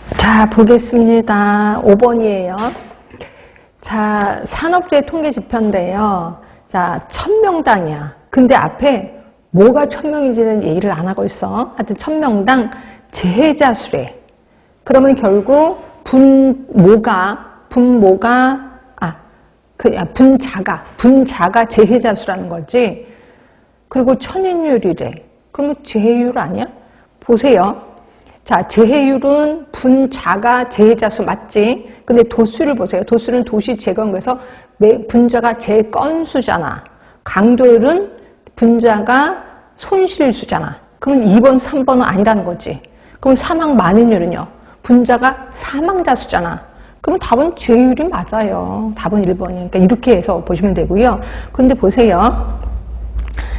자, 보겠습니다. 5번이에요. 자, 산업재해 통계 지표인데요. 자, 1000명당이야. 근데 앞에 뭐가 1000명인지는 얘기를 안 하고 있어. 하여튼 1000명당 재해자 수래. 그러면 결국 분자가 재해자 수라는 거지. 그리고 천인율이래. 그러면 재해율 아니야? 보세요. 자, 재해율은 분자가 재해자 수 맞지? 근데 도수를 보세요. 도수는 도시 재건에서 분자가 재건수잖아. 강도율은 분자가 손실수잖아. 그럼 2번, 3번은 아니라는 거지. 그럼 사망 만인율은요? 분자가 사망자 수잖아. 그럼 답은 재해율이 맞아요. 답은 1번이에요. 그러니까 이렇게 해서 보시면 되고요. 근데 보세요.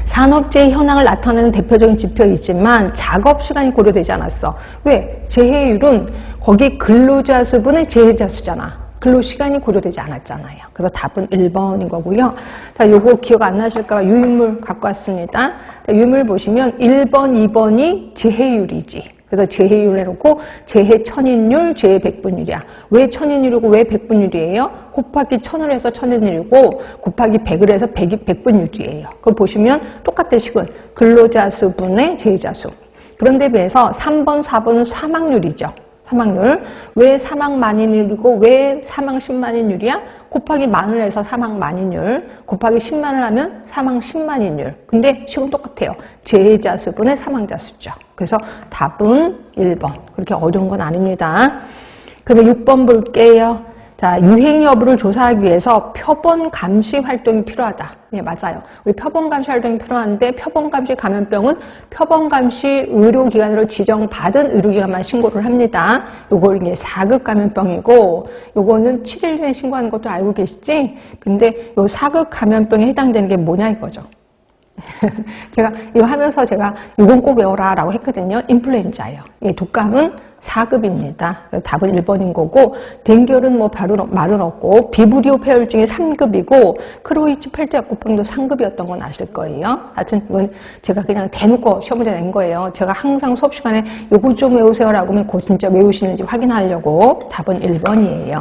산업재해 현황을 나타내는 대표적인 지표이지만 작업시간이 고려되지 않았어. 왜? 재해율은 거기 근로자 수분의 재해자 수잖아. 근로시간이 고려되지 않았잖아요. 그래서 답은 1번인 거고요. 자, 요거 기억 안 나실까 봐 유인물 갖고 왔습니다. 자, 유인물 보시면 1번, 2번이 재해율이지. 그래서 재해율 해놓고 재해 천인율, 재해 백분율이야. 왜 천인율이고 왜 백분율이에요? 곱하기 1000을 해서 천인율이고 곱하기 100을 해서 백분율이에요. 그걸 보시면 똑같은 식은 근로자 수분의 재해자 수. 그런데 비해서 3번, 4번은 사망률이죠. 사망률. 왜 사망 만인율이고 왜 사망 10만인율이야? 곱하기 만을 해서 사망 만인율, 곱하기 10만을 하면 사망 10만인율. 근데 식은 똑같아요. 재해자 수분의 사망자 수죠. 그래서 답은 1번. 그렇게 어려운 건 아닙니다. 그러면 6번 볼게요. 자, 유행 여부를 조사하기 위해서 표본 감시 활동이 필요하다. 네, 맞아요. 우리 표본 감시 활동이 필요한데 표본 감시 감염병은 표본 감시 의료기관으로 지정받은 의료기관만 신고를 합니다. 요걸 이제 4급 감염병이고 요거는 7일 내에 신고하는 것도 알고 계시지? 근데 요 4급 감염병에 해당되는 게 뭐냐 이거죠. 제가 이거 하면서 제가 이건 꼭 외워라 라고 했거든요. 인플루엔자예요. 이 독감은 4급입니다. 답은 1번인 거고 댕결은 뭐 말은 없고 비브리오 폐혈증이 3급이고 크로이츠 펠트약구병도 3급이었던 건 아실 거예요. 하여튼 이건 제가 그냥 대놓고 시험 문제 낸 거예요. 제가 항상 수업 시간에 요거 좀 외우세요 라고 하면 그거 진짜 외우시는지 확인하려고 답은 1번이에요.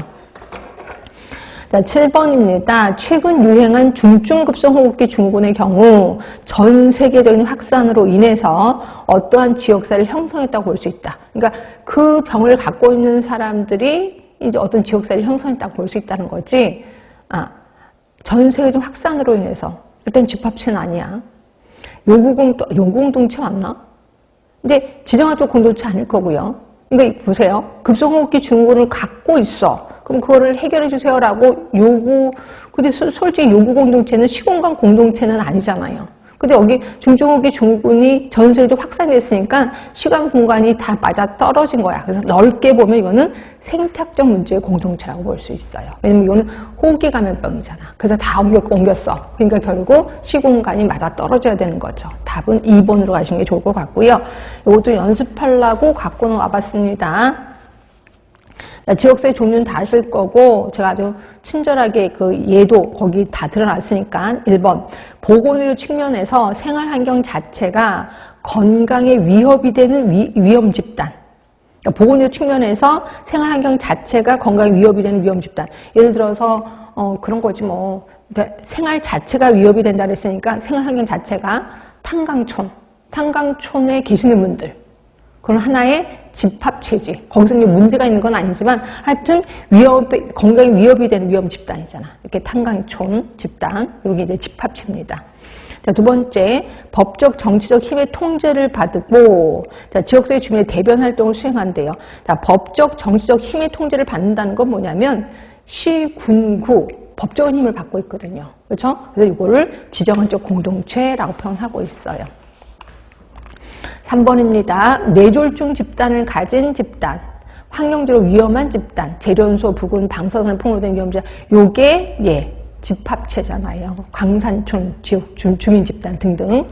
자, 7번입니다. 최근 유행한 중증급성호흡기 증후군의 경우 전 세계적인 확산으로 인해서 어떠한 지역사를 형성했다고 볼 수 있다. 그러니까 그 병을 갖고 있는 사람들이 이제 어떤 지역사를 형성했다고 볼 수 있다는 거지. 전 세계적 확산으로 인해서 일단 집합체는 아니야. 요구공동체 맞나? 근데 지정학적 공동체 아닐 거고요. 그러니까 보세요. 급성호흡기 증후군을 갖고 있어. 그럼 그거를 해결해 주세요라고 근데 솔직히 요구 공동체는 시공간 공동체는 아니잖아요. 근데 여기 중증호흡기 증후군이 전 세계로 확산됐으니까 시간 공간이 다 맞아 떨어진 거야. 그래서 넓게 보면 이거는 생태학적 문제의 공동체라고 볼 수 있어요. 왜냐면 이거는 호흡기 감염병이잖아. 그래서 다 옮겼어. 그러니까 결국 시공간이 맞아 떨어져야 되는 거죠. 답은 2번으로 가시는 게 좋을 것 같고요. 이것도 연습하려고 갖고 와봤습니다. 지역사회 종류는 다 아실 거고 제가 아주 친절하게 그 예도 거기 다 드러났으니까 1번 보건의료 측면에서 생활환경 자체가 건강에 위협이 되는 위험 집단. 그러니까 보건의료 측면에서 생활환경 자체가 건강에 위협이 되는 위험 집단. 예를 들어서 그런 거지 뭐. 그러니까 생활 자체가 위협이 된다 그랬으니까 생활환경 자체가 탄강촌에 계시는 분들. 그건 하나의 집합체지. 거기서 문제가 있는 건 아니지만 하여튼 건강에 위협이 되는 위험 집단이잖아. 이렇게 탄강촌 집단. 여기 이제 집합체입니다. 자, 두 번째, 법적 정치적 힘의 통제를 받고 자, 지역사회 주민의 대변 활동을 수행한대요. 자, 법적 정치적 힘의 통제를 받는다는 건 뭐냐면 시, 군, 구 법적인 힘을 받고 있거든요. 그렇죠? 그래서 이거를 지정학적 공동체라고 표현하고 있어요. 3번입니다. 뇌졸중 집단을 가진 집단, 환경적으로 위험한 집단, 재련소, 부근, 방사선을 폭로된 위험자, 요게 집합체잖아요. 광산촌, 지역 주민 집단 등등.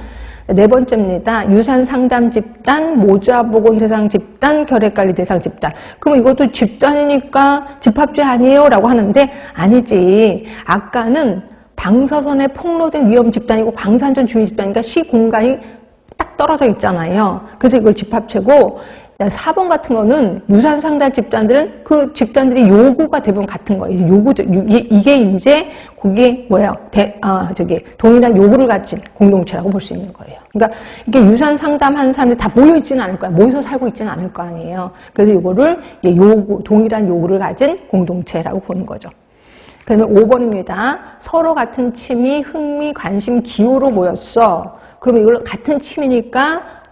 네 번째입니다. 유산 상담 집단, 모자 보건 대상 집단, 결핵관리 대상 집단. 그럼 이것도 집단이니까 집합체 아니에요? 라고 하는데 아니지. 아까는 방사선에 폭로된 위험 집단이고 광산촌 주민 집단이니까 시 공간이 딱 떨어져 있잖아요. 그래서 이걸 집합체고 자, 4번 같은 거는 유산 상담 집단들은 그 집단들이 요구가 대부분 같은 거예요. 요구죠. 이게 이제 그게 뭐예요? 동일한 요구를 가진 공동체라고 볼 수 있는 거예요. 그러니까 이게 유산 상담하는 사람들이 다 모여 있지는 않을 거야. 모여서 살고 있지는 않을 거 아니에요. 그래서 이거를 동일한 요구를 가진 공동체라고 보는 거죠. 그다음에 5번입니다. 서로 같은 취미, 흥미, 관심, 기호로 모였어. 그러면 이걸 같은 취미니까